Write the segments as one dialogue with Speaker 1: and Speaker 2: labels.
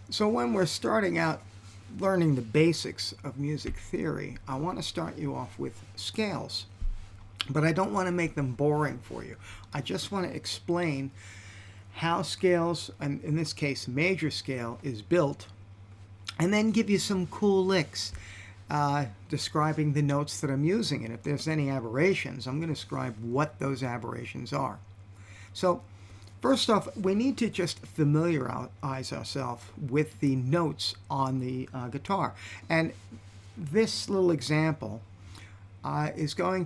Speaker 1: So when we're starting out learning the basics of music theory, I want to start you off with scales. But I don't want to make them boring for you. I just want to explain how scales, and in this case major scale, is built, and then give you some cool licks describing the notes that I'm using. And if there's any aberrations, I'm going to describe what those aberrations are. So first off, we need to just familiarize ourselves with the notes on the guitar. And this little example isn't going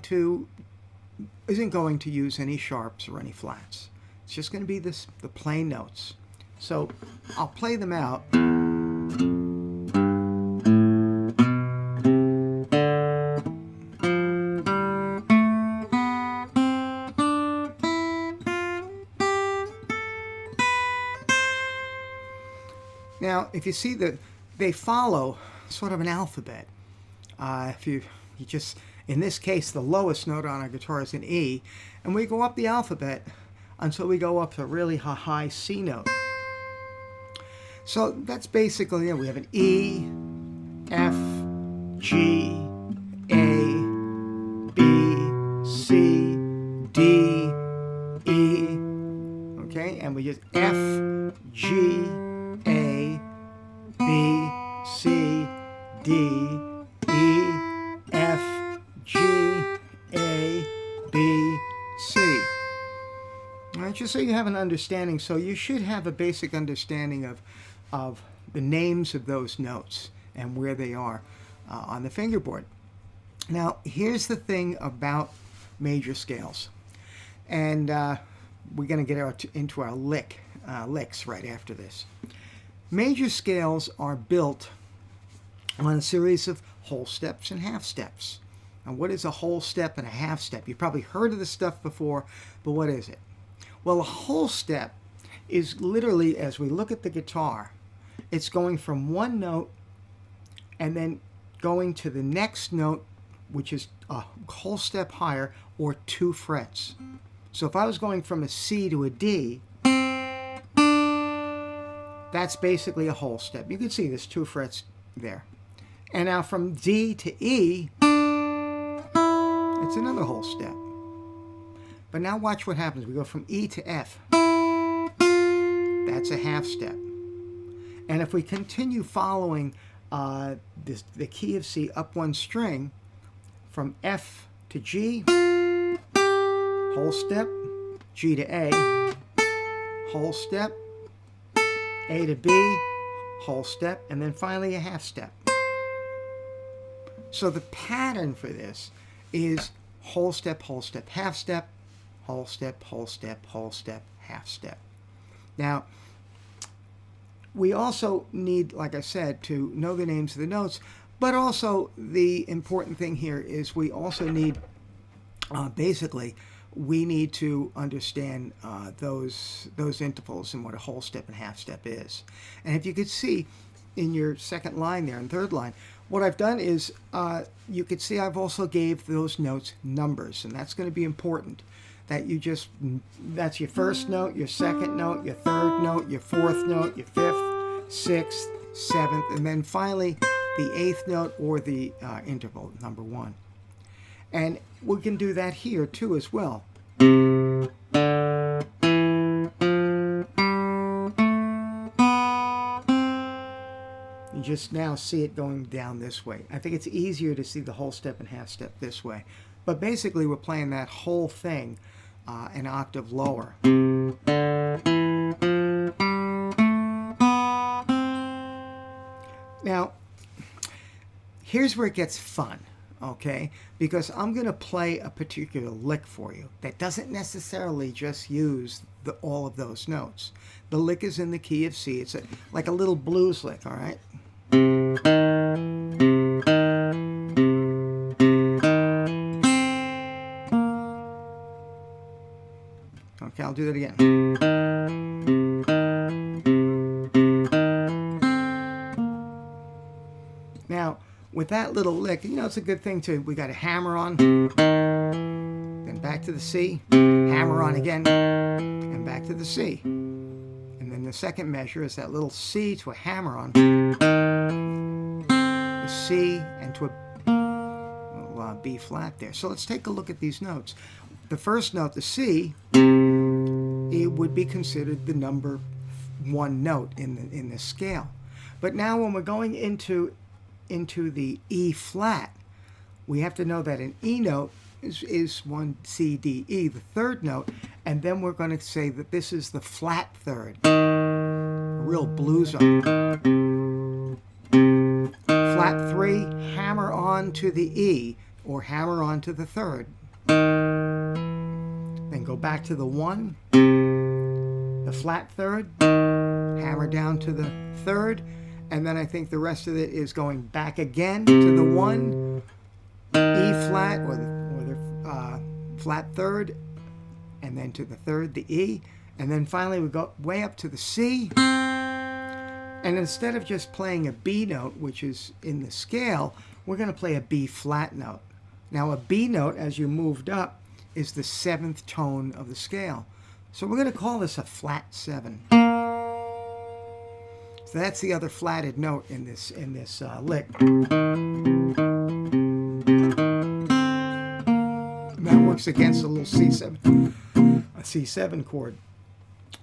Speaker 1: to use any sharps or any flats. It's just going to be the plain notes. So I'll play them out. Now, if you see that they follow sort of an alphabet. If you just, in this case, the lowest note on our guitar is an E, and we go up the alphabet until we go up to a really high C note. So that's basically, we have an E, F, G, A, B, C, D, E, okay? And we just F, G, A, B, C, D, E, F, G, A, B, C. All right, just so you have an understanding. So you should have a basic understanding of the names of those notes and where they are on the fingerboard. Now, here's the thing about major scales. And we're going to get into our licks right after this. Major scales are built on a series of whole steps and half steps. And what is a whole step and a half step? You've probably heard of this stuff before, but what is it? Well, a whole step is literally, as we look at the guitar, it's going from one note and then going to the next note, which is a whole step higher, or 2 frets. So if I was going from a C to a D, that's basically a whole step. You can see there's 2 frets there. And now from D to E, it's another whole step. But now watch what happens. We go from E to F. That's a half step. And if we continue following the key of C up one string, from F to G, whole step, G to A, whole step, A to B, whole step, and then finally a half step. So the pattern for this is whole step, half step, whole step, whole step, whole step, half step. Now, we also need, like I said, to know the names of the notes, but also the important thing here is we also need, we need to understand those intervals and what a whole step and half step is. And if you could see in your second line there and third line, what I've done is you could see I've also gave those notes numbers, and that's going to be important. That that's your first note, your second note, your third note, your fourth note, your fifth, sixth, seventh, and then finally the 8th note or the interval, number 1. And we can do that here too as well. You just now see it going down this way. I think it's easier to see the whole step and half step this way. But basically we're playing that whole thing an octave lower. Now, here's where it gets fun, okay? Because I'm going to play a particular lick for you that doesn't necessarily just use all of those notes. The lick is in the key of C. It's like a little blues lick, all right? Okay, I'll do that again. Now, with that little lick, it's a good thing we got a hammer on, back to the C, hammer on again, and back to the C. And then the second measure is that little C to a hammer on, a C, and to a little B flat there. So let's take a look at these notes. The first note, the C, it would be considered the number 1 note in the scale. But now when we're going into the E flat, we have to know that an E note is 1, C, D, E, the third note, and then we're going to say that this is the flat third, a real blues on. Flat 3, hammer on to the E, or hammer on to the third. Then go back to the 1, the flat third, hammer down to the third, and then I think the rest of it is going back again to the 1, E flat, or the flat third, and then to the third, the E, and then finally we go way up to the C, and instead of just playing a B note, which is in the scale, we're going to play a B flat note. Now a B note, as you moved up, is the 7th tone of the scale. So we're going to call this a flat 7. So that's the other flatted note in this lick. That works against a little C7 chord.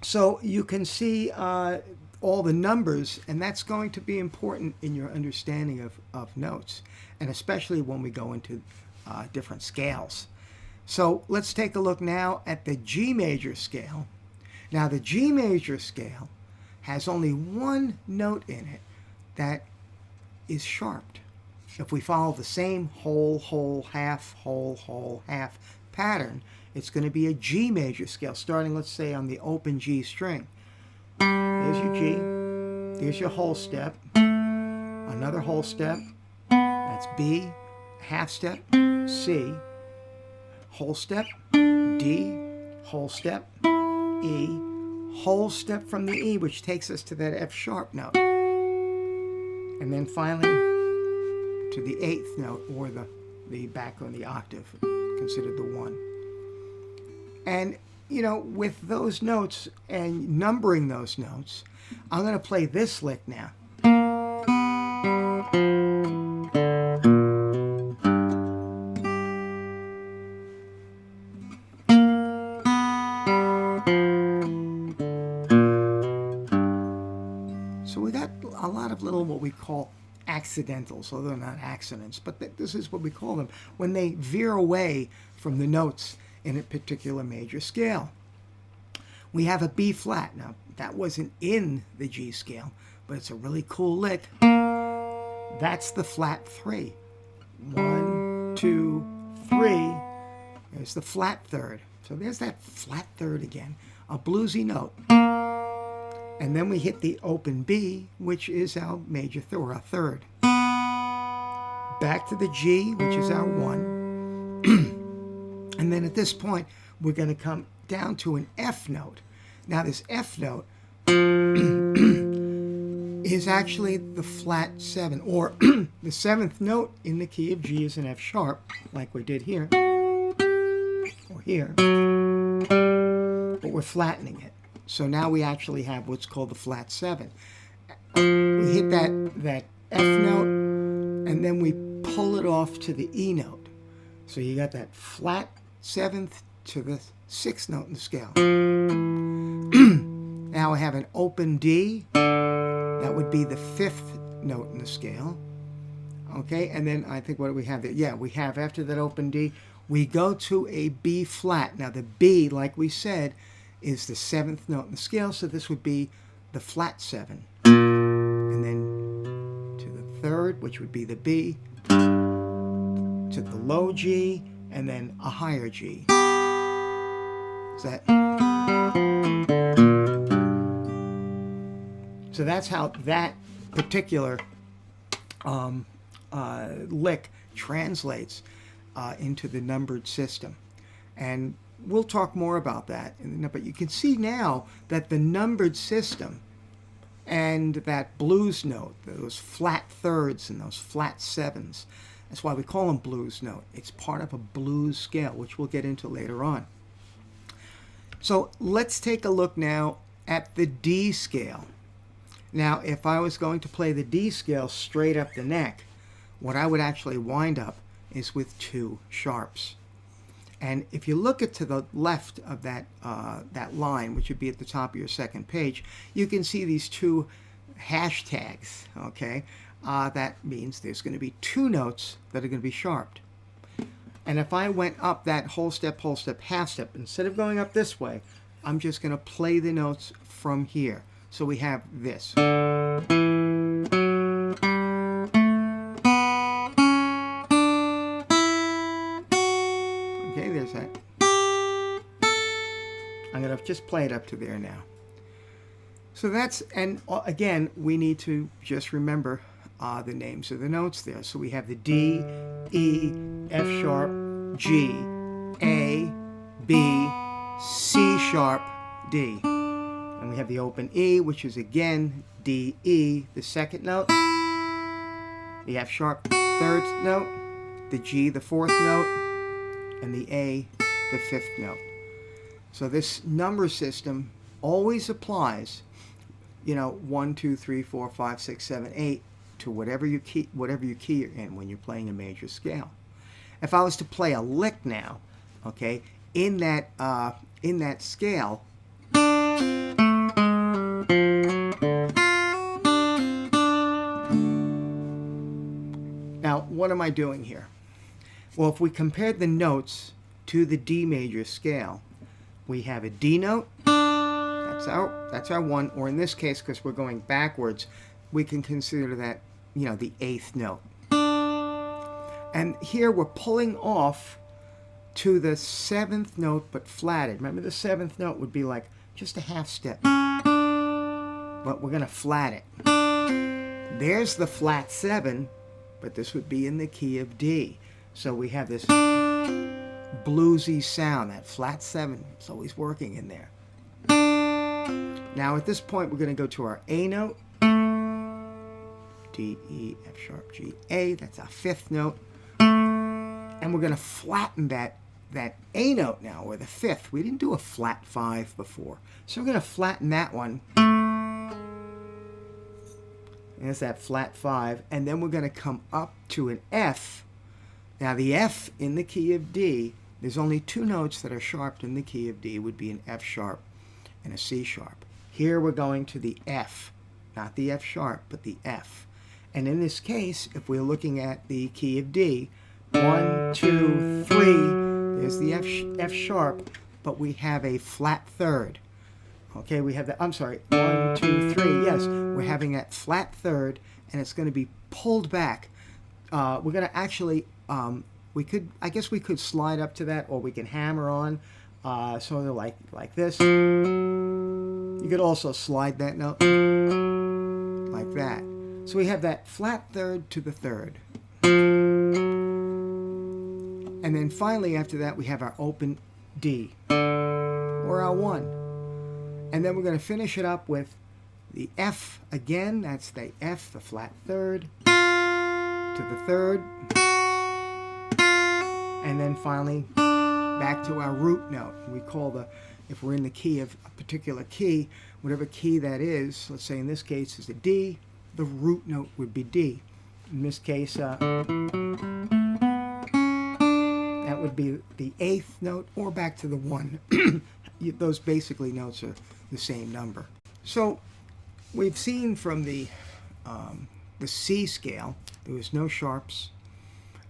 Speaker 1: So you can see all the numbers, and that's going to be important in your understanding of notes, and especially when we go into different scales. So let's take a look now at the G major scale. Now the G major scale has only 1 note in it that is sharped. If we follow the same whole, whole, half pattern, it's going to be a G major scale, starting, let's say, on the open G string. There's your G, there's your whole step, another whole step, that's B, half step, C, whole step, D, whole step, E, whole step from the E, which takes us to that F sharp note. And then finally to the 8th note, or the back on the octave, considered the 1. And, you know, with those notes and numbering those notes, I'm going to play this lick now. So we got a lot of little what we call accidentals, although not accidents, but this is what we call them, when they veer away from the notes in a particular major scale. We have a B flat. Now, that wasn't in the G scale, but it's a really cool lick. That's the flat 3. 1, 2, 3. There's the flat third. So there's that flat third again, a bluesy note. And then we hit the open B, which is our major third, or our third. Back to the G, which is our 1. And then at this point, we're going to come down to an F note. Now this F note is actually the flat 7, or the 7th note in the key of G is an F sharp, like we did here, or here, but we're flattening it. So now we actually have what's called the flat 7. We hit that F note, and then we pull it off to the E note. So you got that flat 7th to the 6th note in the scale. Now I have an open D. That would be the 5th note in the scale. Okay, and then I think, what do we have there? Yeah, we have, after that open D, we go to a B flat. Now the B, like we said, is the 7th note in the scale, so this would be the flat 7. And then to the 3rd, which would be the B, to the low G, and then a higher G. So that's how that particular lick translates into the numbered system. And we'll talk more about that. But you can see now that the numbered system and that blues note, those flat thirds and those flat 7s, that's why we call them blues note. It's part of a blues scale, which we'll get into later on. So let's take a look now at the D scale. Now, if I was going to play the D scale straight up the neck, what I would actually wind up is with 2 sharps. And if you look at to the left of that line, which would be at the top of your second page, you can see these 2 hashtags, okay? That means there's going to be 2 notes that are going to be sharped. And if I went up that whole step, half step, instead of going up this way, I'm just going to play the notes from here. So we have this. Okay, there's that. I'm going to just play it up to there now. So that's, and again, we need to just remember the names of the notes there. So we have the D, E, F sharp, G, A, B, C sharp, D. And we have the open E, which is again D, E, the second note, the F sharp, third note, the G, the fourth note, and the A, the fifth note. So this number system always applies, 1, 2, 3, 4, 5, 6, 7, 8 to whatever you key you're in when you're playing a major scale. If I was to play a lick now, okay, in that scale, now what am I doing here? Well, if we compared the notes to the D major scale, we have a D note. That's our 1, or in this case, because we're going backwards, we can consider that, the 8th note. And here we're pulling off to the 7th note, but flatted. Remember, the 7th note would be like just a half step, but we're going to flat it. There's the flat 7, but this would be in the key of D. So we have this bluesy sound, that flat 7. It's always working in there. Now at this point, we're going to go to our A note. D, E, F sharp, G, A. That's our 5th note. And we're going to flatten that A note now, or the 5th. We didn't do a flat 5 before. So we're going to flatten that one. There's that flat 5. And then we're going to come up to an F. Now the F in the key of D, there's only 2 notes that are sharped in the key of D, would be an F sharp and a C sharp. Here we're going to the F, not the F sharp, but the F. And in this case, if we're looking at the key of D, 1, 2, 3, there's the F sharp, but we have a flat 3rd. Okay, we have that, 1, 2, 3, yes, we're having that flat 3rd, and it's going to be pulled back. We're going to actually, I guess we could slide up to that, or we can hammer on, sort of like this. You could also slide that note like that. So we have that flat 3rd to the 3rd. And then finally after that we have our open D, or our 1. And then we're going to finish it up with the F again. That's the F, the flat 3rd to the 3rd. And then finally back to our root note. We call if we're in the key of a particular key, whatever key that is, let's say in this case is a D, the root note would be D. In this case, that would be the 8th note, or back to the 1. Those basically notes are the same number. So we've seen from the C scale, there was no sharps,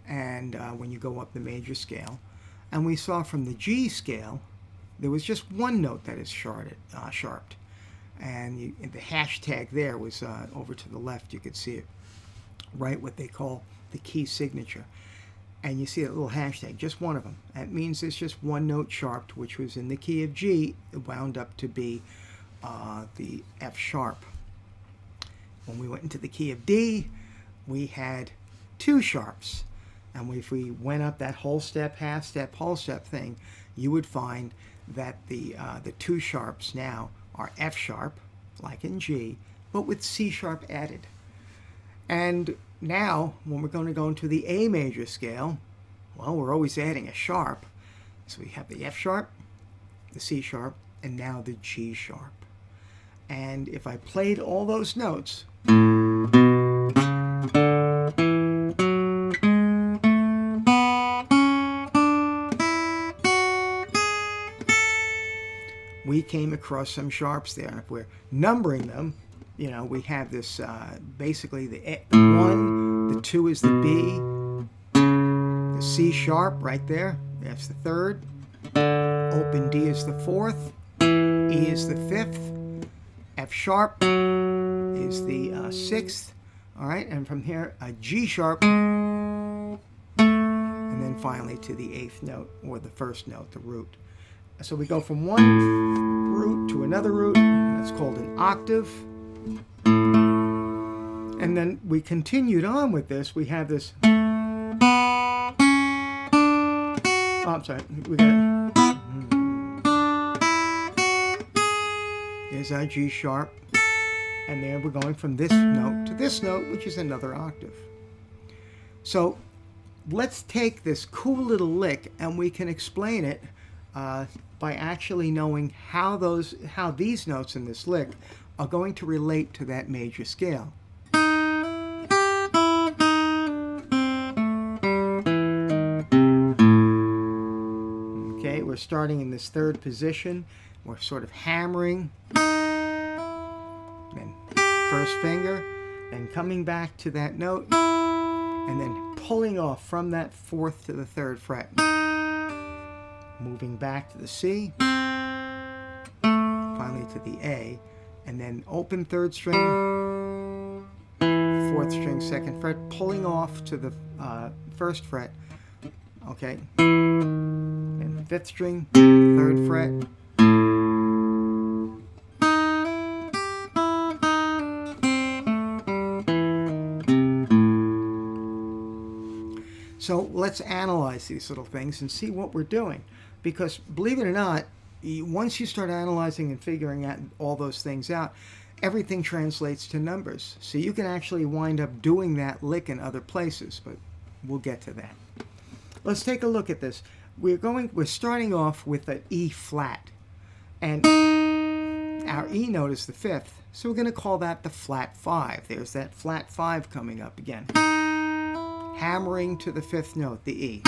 Speaker 1: and when you go up the major scale. And we saw from the G scale, there was just 1 note that is sharped. And the hashtag there was over to the left. You could see it, right, what they call the key signature. And you see that little hashtag, just 1 of them. That means there's just 1 note sharped, which was in the key of G. It wound up to be the F sharp. When we went into the key of D, we had 2 sharps. And if we went up that whole step, half step, whole step thing, you would find that the 2 sharps now are F sharp, like in G, but with C sharp added. And now, when we're going to go into the A major scale, well, we're always adding a sharp. So we have the F sharp, the C sharp, and now the G sharp. And if I played all those notes, we came across some sharps there. And if we're numbering them, you know, we have this basically the 1, the 2 is the B, the C sharp right there, that's the 3rd, open D is the 4th, E is the 5th, F sharp is the 6th, all right, and from here a G sharp, and then finally to the 8th note, or the 1st note, the root. So we go from one root to another root, that's called an octave. And then we continued on with this, we have this, oh, I'm sorry, we got, there's our G sharp, and then we're going from this note to this note, which is another octave. So let's take this cool little lick and we can explain it by actually knowing how these notes in this lick are going to relate to that major scale. Okay, we're starting in this 3rd position. We're sort of hammering, then 1st finger, then coming back to that note, and then pulling off from that 4th to the 3rd fret. Moving back to the C, finally to the A, and then open 3rd string, 4th string, 2nd fret, pulling off to the 1st fret, okay, and 5th string, 3rd fret, so let's analyze these little things and see what we're doing. Because believe it or not, once you start analyzing and figuring out all those things out, everything translates to numbers. So you can actually wind up doing that lick in other places, but we'll get to that. Let's take a look at this. We're starting off with an E flat, and our E note is the 5th, so we're going to call that the flat 5. There's that flat 5 coming up again. Hammering to the 5th note, the E.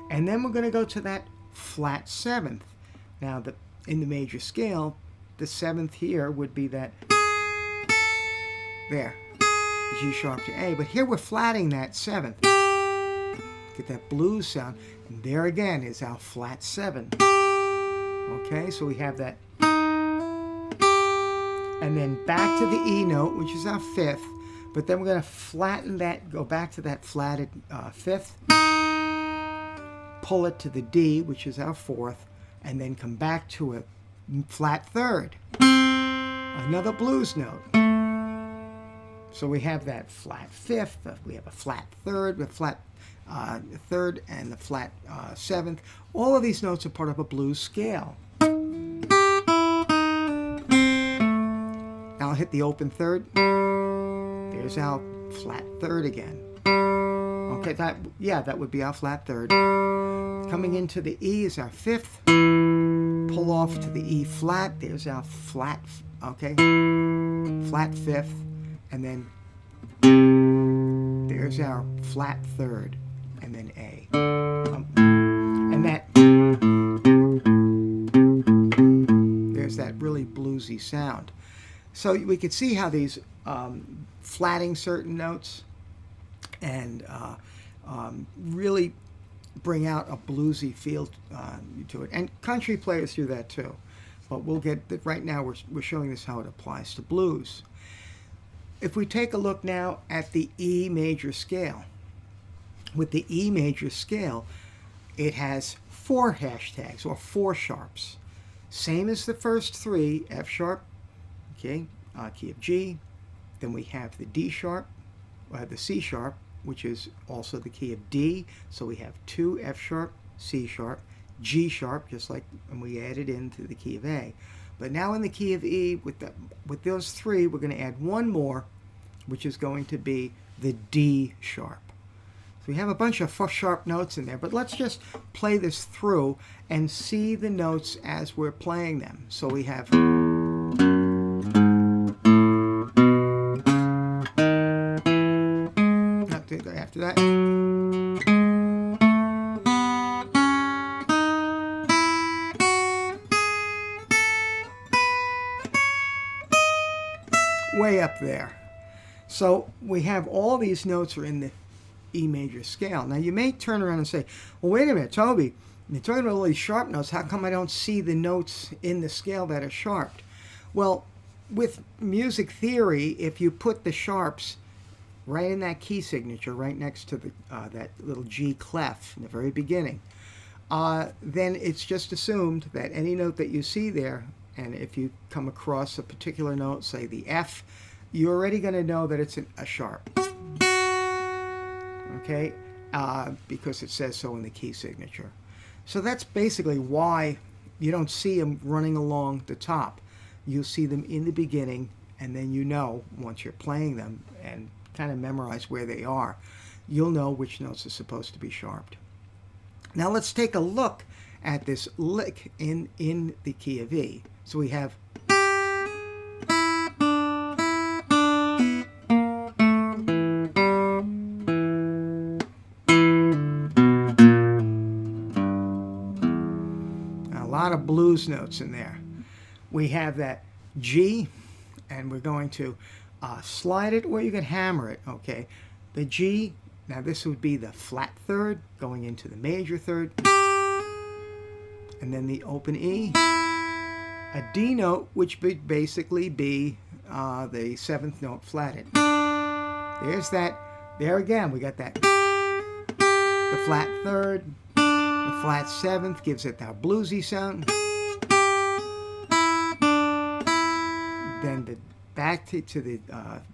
Speaker 1: And then we're going to go to that flat 7th. Now, in the major scale, the 7th here would be that, there, G sharp to A. But here we're flatting that 7th. Get that blues sound. And there again is our flat 7. Okay, so we have that. And then back to the E note, which is our 5th. But then we're going to flatten that, go back to that flatted 5th. Pull it to the D, which is our 4th, and then come back to a flat 3rd, another blues note. So we have that flat 5th, we have a flat 3rd, with flat 3rd, and the flat 7th. All of these notes are part of a blues scale. Now I'll hit the open 3rd. There's our flat 3rd again. Okay, that would be our flat 3rd. Coming into the E is our 5th. Pull off to the E flat. There's our flat, okay, flat 5th. And then there's our flat 3rd. And then A. And there's that really bluesy sound. So we could see how these flatting certain notes and really bring out a bluesy feel to it. And country players do that too. But we'll get that right now. We're showing this how it applies to blues. If we take a look now at the E major scale, with the E major scale, it has 4 hashtags or 4 sharps. Same as the first 3, F sharp, okay, key of G. Then we have the D sharp, the C sharp, which is also the key of D. So we have 2 F sharp, C sharp, G sharp, just like when we added into the key of A. But now in the key of E, with those 3, we're going to add one more, which is going to be the D sharp. So we have a bunch of 4 sharp notes in there, but let's just play this through and see the notes as we're playing them. So we have after that. Way up there. So we have all these notes are in the E major scale. Now you may turn around and say, well, wait a minute, Toby, you're talking about all these sharp notes. How come I don't see the notes in the scale that are sharped? Well, with music theory, if you put the sharps right in that key signature, right next to the that little G clef in the very beginning, then it's just assumed that any note that you see there, and if you come across a particular note, say the F, you're already going to know that it's a sharp. Okay, because it says so in the key signature. So that's basically why you don't see them running along the top. You'll see them in the beginning, and then you know, once you're playing them and kind of memorize where they are, you'll know which notes are supposed to be sharped. Now let's take a look at this lick in the key of E. So we have a lot of blues notes in there. We have that G, and we're going to slide it, or you can hammer it, okay? The G, now this would be the flat third going into the major third, and then the open E, a D note, which would basically be the seventh note flatted. There's that, there again, we got that, the flat third, the flat seventh gives it that bluesy sound. Then the back to the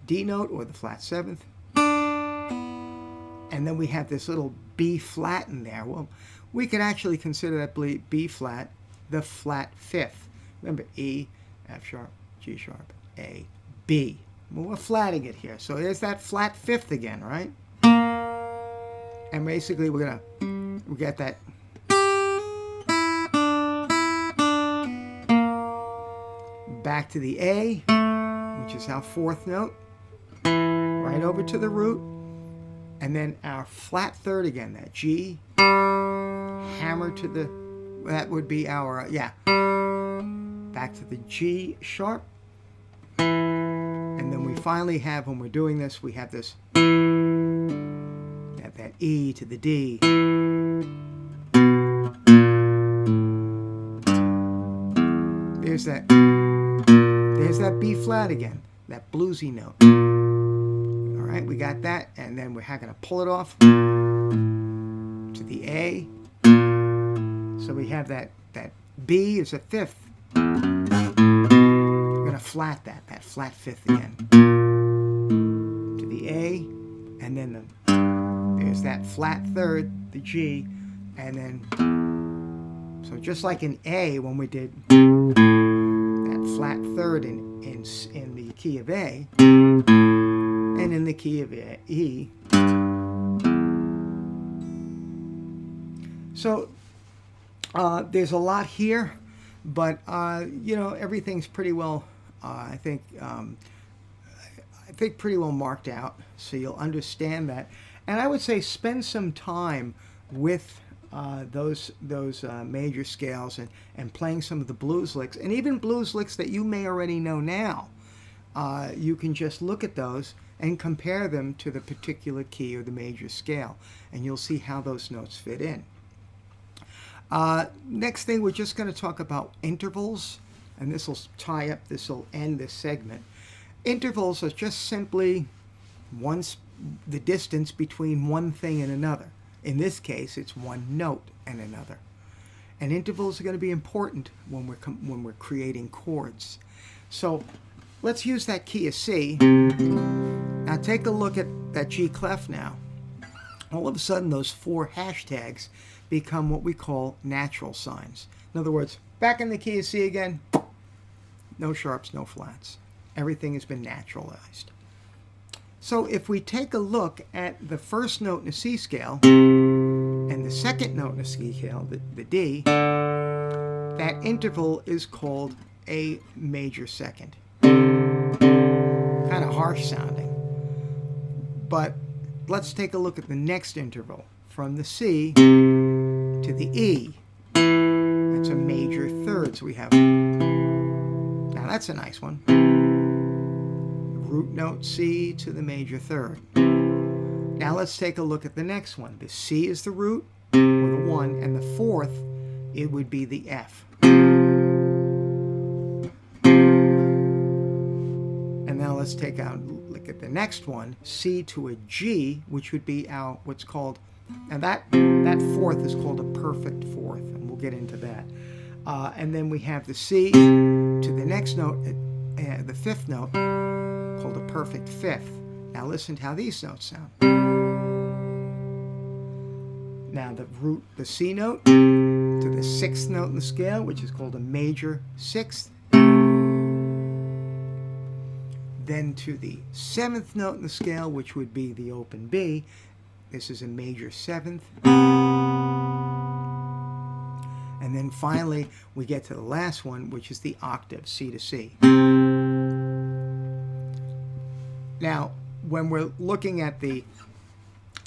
Speaker 1: D note or the flat seventh. And then we have this little B flat in there. Well, we could actually consider that B flat the flat fifth. Remember, E, F sharp, G sharp, A, B. Well, we're flatting it here. So there's that flat fifth again, right? And basically we get that back to the A, which is our fourth note, right over to the root, and then our flat third again, that G, hammer to the, that would be our, back to the G sharp, and then we finally have, when we're doing this, we have this, that E to the D. There's that B flat again, that bluesy note. All right, we got that, and then we're going to pull it off to the A. So we have that B is a fifth. We're going to flat that flat fifth again to the A, and then there's that flat third, the G, and then, so just like in A when we did flat third in the key of A and in the key of E. So there's a lot here, but you know, everything's pretty well I think pretty well marked out, so you'll understand that. And I would say spend some time with those major scales and playing some of the blues licks, and even blues licks that you may already know now. You can just look at those and compare them to the particular key or the major scale, and you'll see how those notes fit in. Next thing, we're just going to talk about intervals, and this will end this segment. Intervals are just simply the distance between one thing and another. In this case, it's one note and another. And intervals are going to be important when we're creating chords. So let's use that key of C. Now take a look at that G clef now. All of a sudden, those four hashtags become what we call natural signs. In other words, back in the key of C again, no sharps, no flats. Everything has been naturalized. So if we take a look at the first note in a C scale and the second note in a C scale, the D, that interval is called a major second. Kind of harsh sounding. But let's take a look at the next interval from the C to the E. That's a major third. So we have, now that's a nice one. Root note C to the major third. Now let's take a look at the next one. The C is the root, or the 1, and the fourth, it would be the F. And now let's take out, look at the next one, C to a G, which would be our, what's called, and that fourth is called a perfect fourth, and we'll get into that. And then we have the C to the next note, the fifth note, called a perfect fifth. Now listen to how these notes sound. Now the C note to the sixth note in the scale, which is called a major sixth. Then to the seventh note in the scale, which would be the open B. This is a major seventh. And then finally, we get to the last one, which is the octave, C to C. Now, when we're looking at the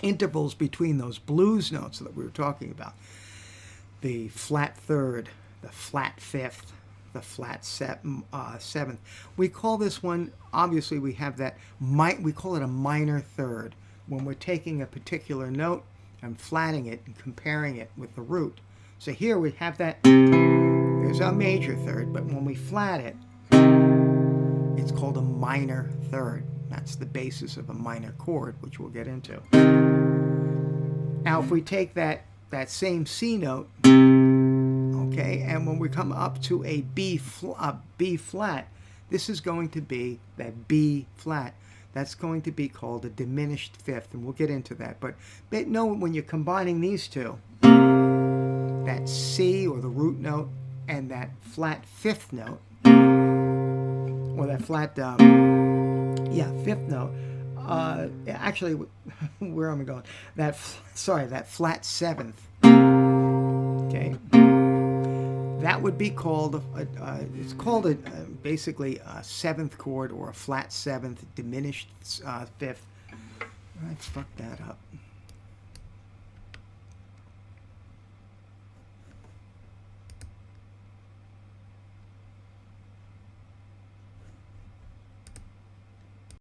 Speaker 1: intervals between those blues notes that we were talking about, the flat third, the flat fifth, the flat seventh, we call this one, obviously we have that, we call it a minor third, when we're taking a particular note and flatting it and comparing it with the root. So here we have that, there's our major third, but when we flat it, it's called a minor third. That's the basis of a minor chord, which we'll get into. Now, if we take that same C note, okay, and when we come up to a B flat, this is going to be that B flat. That's going to be called a diminished fifth, and we'll get into that. But know when you're combining these two, that C or the root note and that flat fifth note, or that flat, fifth note. Actually, where am I going? That flat seventh. Okay, that would be called it's called basically a seventh chord or a flat seventh diminished fifth. I fucked that up.